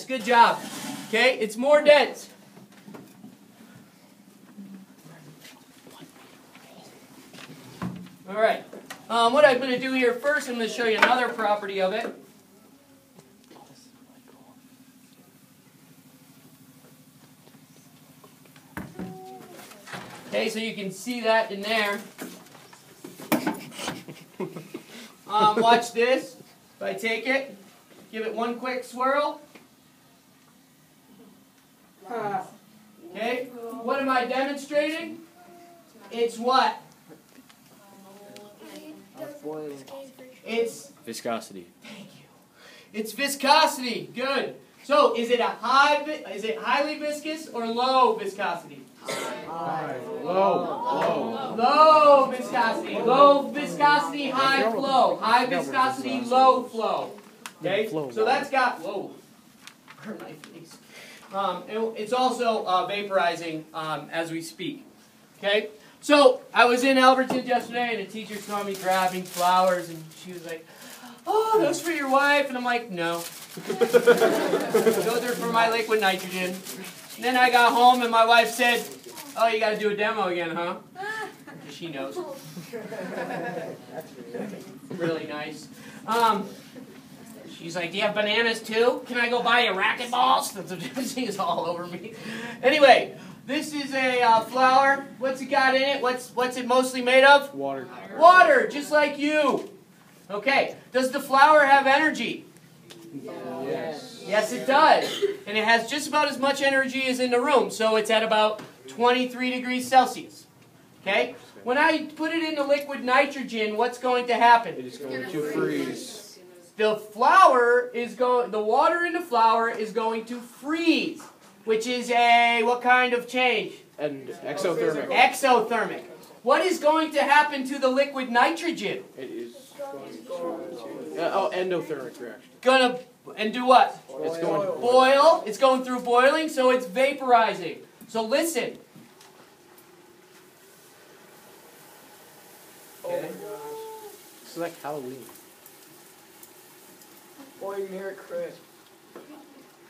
Good job. Okay, it's more dense. All right. What I'm going to do here first, I'm going to show you another property of it. Okay, so you can see that in there. Watch this. If I take it, give it one quick swirl. Okay, what am I demonstrating? It's what? It's viscosity. Thank you. It's viscosity. Good. So, is it highly viscous or low viscosity? Low viscosity. Low viscosity, high flow. High viscosity, low flow. Okay. So that's got hurt my face. It's also vaporizing as we speak. Okay? So, I was in Alberton yesterday, and a teacher saw me grabbing flowers, and she was like, "Oh, those for your wife?" And I'm like, "No. Those are for my liquid nitrogen." And then I got home, and my wife said, "Oh, you got to do a demo again, huh?" She knows. Really nice. She's like, "Do you have bananas too? Can I go buy you racquetballs?" She's all over me. Anyway, this is a flower. What's it got in it? What's it mostly made of? Water. Water, just like you. Okay. Does the flower have energy? Yes. Yes, it does. And it has just about as much energy as in the room. So it's at about 23 degrees Celsius. Okay? When I put it into liquid nitrogen, what's going to happen? It is going to freeze. The water in the flower is going to freeze, which is what kind of change? And exothermic. Exothermic. What is going to happen to the liquid nitrogen? It is going to endothermic reaction. And do what? It's going to boil. It's going through boiling, so it's vaporizing. So listen. Okay. It's like Halloween. Boy, Merry Christmas.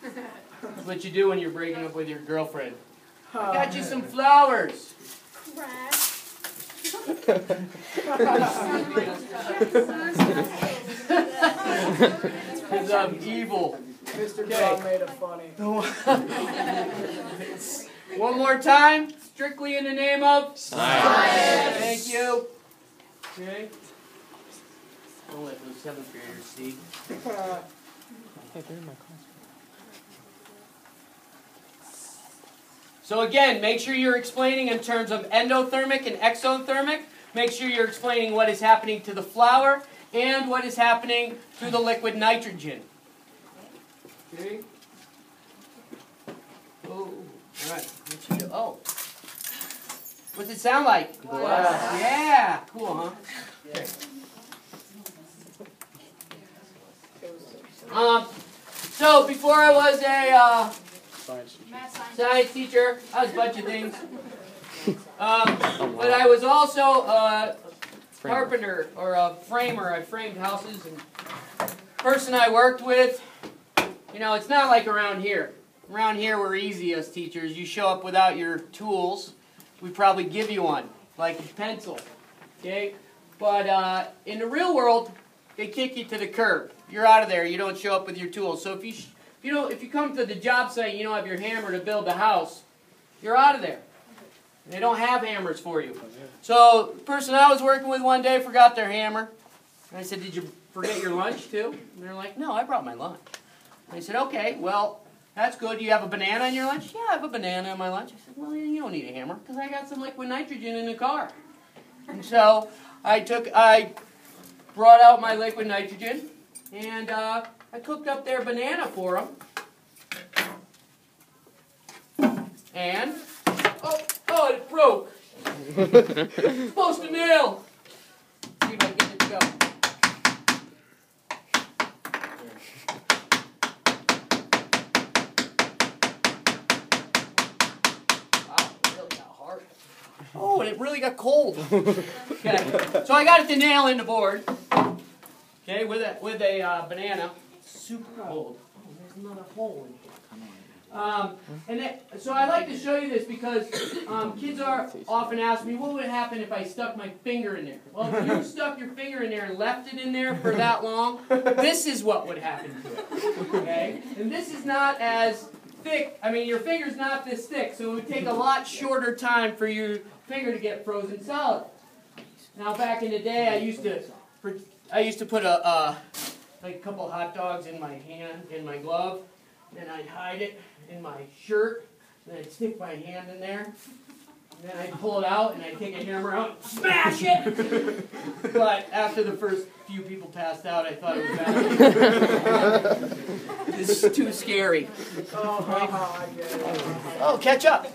That's what you do when you're breaking up with your girlfriend. I got you some flowers. Because I'm evil. Mr. John made it funny. One more time. Strictly in the name of Science. Thank you. Okay. Don't let those 7th graders see. So again, make sure you're explaining in terms of endothermic and exothermic. Make sure you're explaining what is happening to the flower and what is happening to the liquid nitrogen. Okay. Oh, all right. What you do? Oh. What's it sound like? Glass. Yeah. Cool, huh? Okay. So before I was a science teacher, I was a bunch of things. But I was also a carpenter or a framer. I framed houses. And the person I worked with, it's not like around here. Around here we're easy as teachers. You show up without your tools, we probably give you one, like a pencil. Okay? But in the real world, they kick you to the curb. You're out of there. You don't show up with your tools. So if you come to the job site and you don't have your hammer to build the house, you're out of there. They don't have hammers for you. So the person I was working with one day forgot their hammer. And I said, "Did you forget your lunch too?" And they're like, "No, I brought my lunch." And I said, "Okay, well, that's good. Do you have a banana in your lunch?" "Yeah, I have a banana in my lunch." I said, "Well, you don't need a hammer because I got some liquid nitrogen in the car." And so I brought out my liquid nitrogen and I cooked up their banana for them. And oh, it broke. Supposed to nail. See if I can get it to go. Wow, it really got hard. Oh, and it really got cold. Okay, so I got it to nail in the board. Okay, with a banana. Super cold. Oh, there's another hole in here. So I like to show you this because kids are often ask me, what would happen if I stuck my finger in there? Well, if you stuck your finger in there and left it in there for that long, this is what would happen to it. Okay? And this is not as thick. I mean, your finger's not this thick, so it would take a lot shorter time for your finger to get frozen solid. Now, back in the day, I used to put like a couple hot dogs in my hand, in my glove, then I'd hide it in my shirt, then I'd stick my hand in there, and then I'd pull it out, and I'd take a hammer out and smash it! But after the first few people passed out, I thought it was bad. This is too scary. Oh, catch up.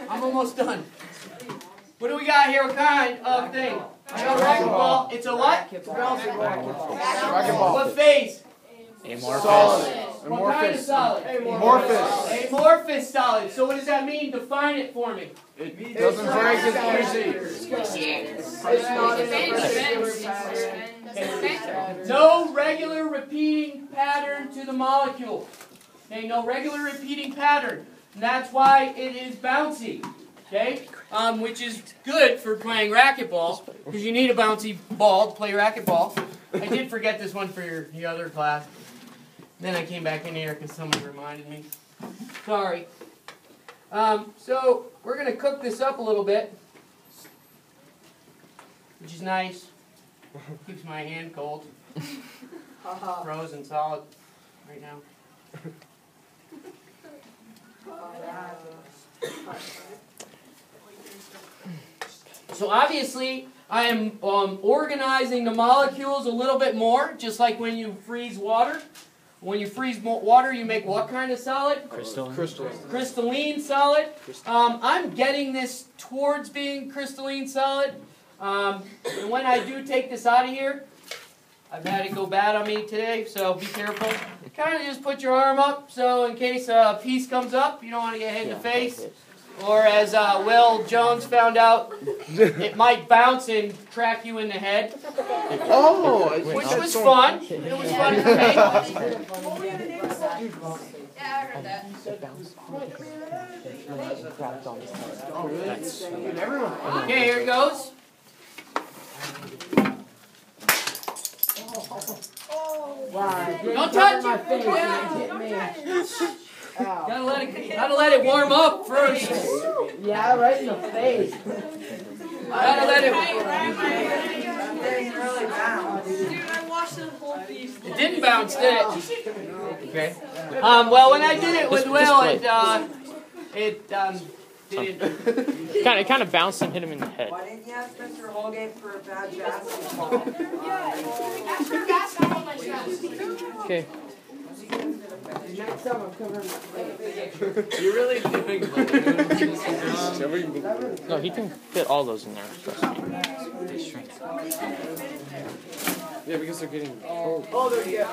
I'm almost done. What do we got here? What kind of thing? I got a racquetball. It's a what? Racquetball. What phase? Amorphous. Solid. What kind of solid? Amorphous. Amorphous solid. So what does that mean? Define it for me. It doesn't break, it's easy. No regular repeating pattern to the molecule. Okay, no regular repeating pattern. And that's why it is bouncy. Okay, which is good for playing racquetball because you need a bouncy ball to play racquetball. I did forget this one for the other class. Then I came back in here because someone reminded me. Sorry. So we're going to cook this up a little bit, which is nice. Keeps my hand cold. Frozen solid right now. So obviously, I am organizing the molecules a little bit more, just like when you freeze water. When you freeze water, you make what kind of solid? Crystalline. Crystalline solid. I'm getting this towards being crystalline solid. And when I do take this out of here, I've had it go bad on me today, so be careful. Kind of just put your arm up, so in case a piece comes up, you don't want to get hit in the face. Or as Will Jones found out, it might bounce and track you in the head. Oh, Which was fun. It was fun for me. Yeah, I heard that. Okay, here it goes. Don't touch it. Gotta let it warm up first. Yeah, right in the face. Gotta let it. Dude, I watched the whole piece. It didn't bounce, did it? Okay. Well, when I did it with Will, it didn't. It kind of bounced and hit him in the head. Why didn't you ask Mr. Holgate for a bad basketball? Okay. Next time I'm covering my face. You're really doing No, he can fit all those in there. Trust me. Yeah, because they're getting cold. Oh, they're getting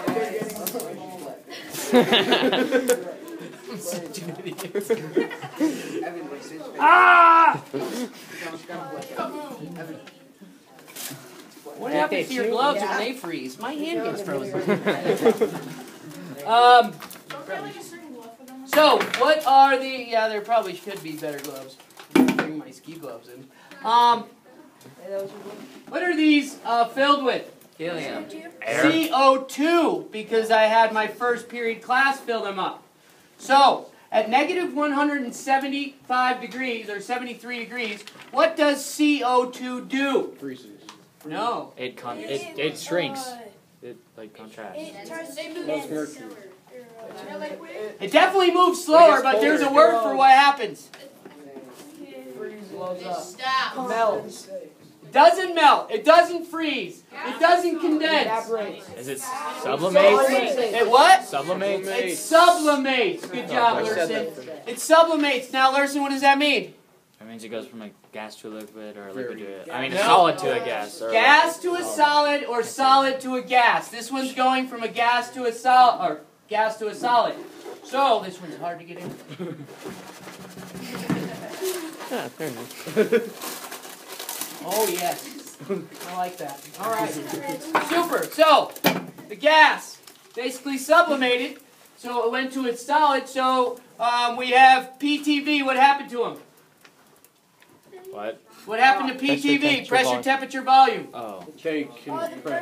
Ah! What happens to your gloves when they freeze? My hand gets frozen. So, what are the... Yeah, there probably should be better gloves. I'm gonna bring my ski gloves in. What are these filled with? Helium. CO2, because I had my first period class fill them up. So, at negative 175 degrees, or 73 degrees, what does CO2 do? Freezes. No. It shrinks. It contracts. It definitely moves slower, but there's a word for what happens. Stop. melts. It doesn't melt. It doesn't freeze. It doesn't condense. Evaporates. Is it sublimates? It what? Sublimates? It sublimates. Good job, Lurson. It sublimates. Now, Lurson, what does that mean? That means it goes from a gas to a liquid or a liquid to a... I mean, a No. solid to a gas. Or Gas to a solid or solid to a gas. This one's going from a gas to a solid, or gas to a solid. So, this one's hard to get in. Yeah, fair enough. Oh, yes. I like that. All right. Super. So, the gas basically sublimated. So it went to its solid. So we have PTV. What happened to him? What? What happened to PTV? Pressure, temperature, volume. Oh.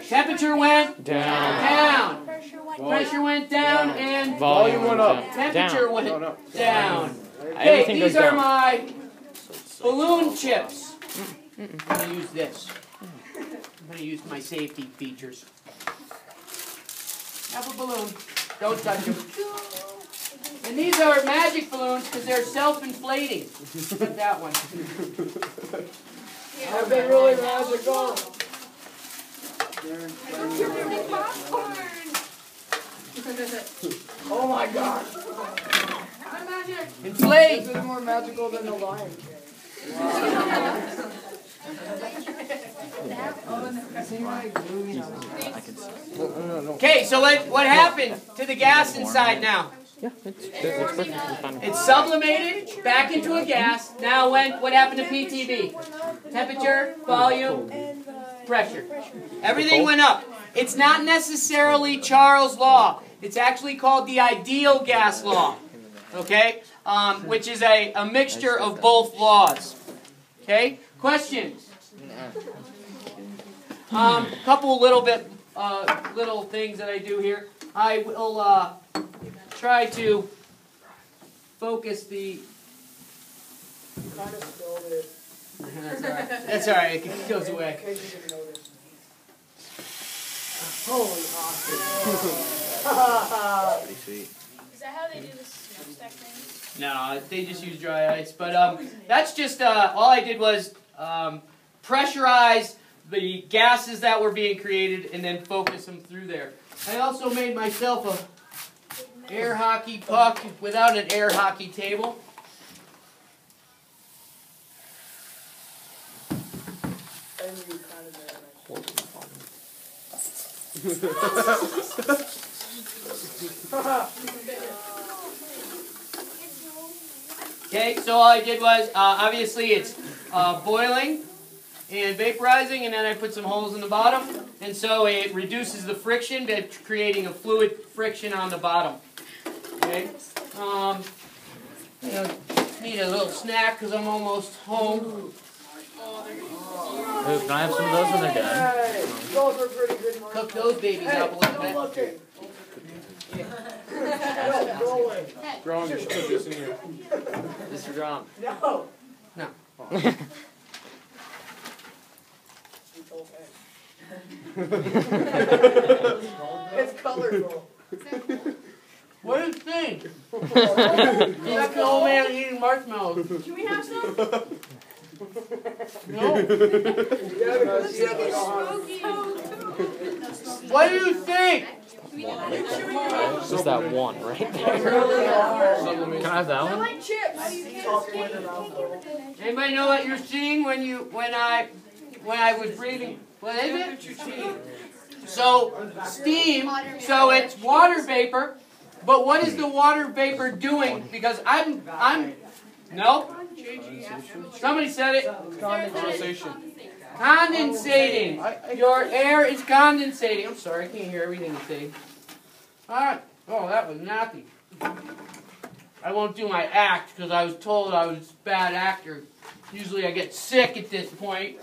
Temperature went Down. Pressure went down, and Volume went up. temperature went down. Okay, Everything these goes are down. my balloon chips. I'm going to use this. I'm going to use my safety features. Have a balloon. Don't touch them. And these are magic balloons because they're self-inflating. Put that one. Have they really magical? Oh my god. Inflate. This is more magical than the Lion King. Okay, so what happened to the gas inside now? Yeah, it's perfect. It's fine. It's sublimated back into a gas. Now what happened to PTV? Temperature, volume, pressure. Everything went up. It's not necessarily Charles' law. It's actually called the ideal gas law. Okay? Which is a mixture of both laws. Okay? Questions? Couple little things that I do here. I will try to focus the. Kind of spilled it. That's all right. It goes away. In case you didn't notice. Holy awesome. Pretty sweet. Is that how they do the smokestack thing? No, they just use dry ice. But that's just all I did was pressurize the gases that were being created and then focus them through there. I also made myself a air hockey puck without an air hockey table. And you kind of made Okay, so all I did was, obviously it's boiling and vaporizing, and then I put some holes in the bottom, and so it reduces the friction by creating a fluid friction on the bottom. Okay, need a little snack because I'm almost home. Ooh, can I have some of those when they're done? Hey, those were pretty good, Mark. Cook those babies up a little No bit. looking. No, go away. Grom, you should put this in here. Mr. Drum. No. No. It's colorful. What do you think? You're like the old man eating marshmallows. Can we have some? No? Smoky. What do you think? Just that one right there. Can I have that I one? like chips. Anybody know what you're seeing when I was breathing? What is it? So steam. So it's water vapor. But what is the water vapor doing? Because no. Somebody said it. Condensation. Condensating. Your air is condensating. I'm sorry, I can't hear everything you're saying. Alright. Oh, that was nasty. I won't do my act because I was told I was a bad actor. Usually I get sick at this point.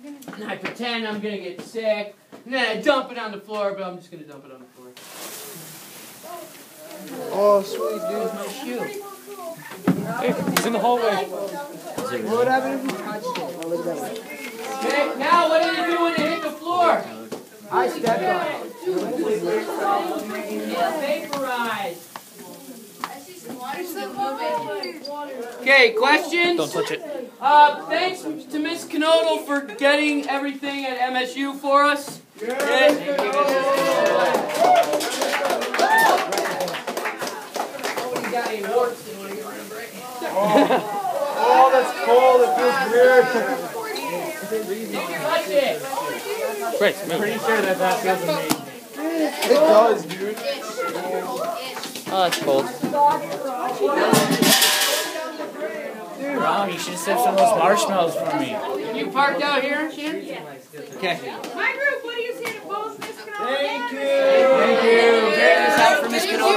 And I pretend I'm going to get sick. And then I dump it on the floor, but I'm just going to dump it on the floor. Oh, sweet dude. My shoe. Hey, it's in the hallway. What happened if you touched it? Oh, look at that. Okay, now what are you doing to hit the floor? I stepped on it. Vaporize. I see some water still moving. Okay, questions? Don't touch it. Thanks to Miss Knodel for getting everything at MSU for us. Oh, that's cold. It feels weird. Touch it. Great, move. Pretty sure that feels amazing. It does, dude. Oh, that's cold. Ron, you should have saved some of those marshmallows for me. You parked out here, Shan? Okay. My group, what do you say to both Miss Canal? Thank you. Thank you. Check this out for Miss Knodel.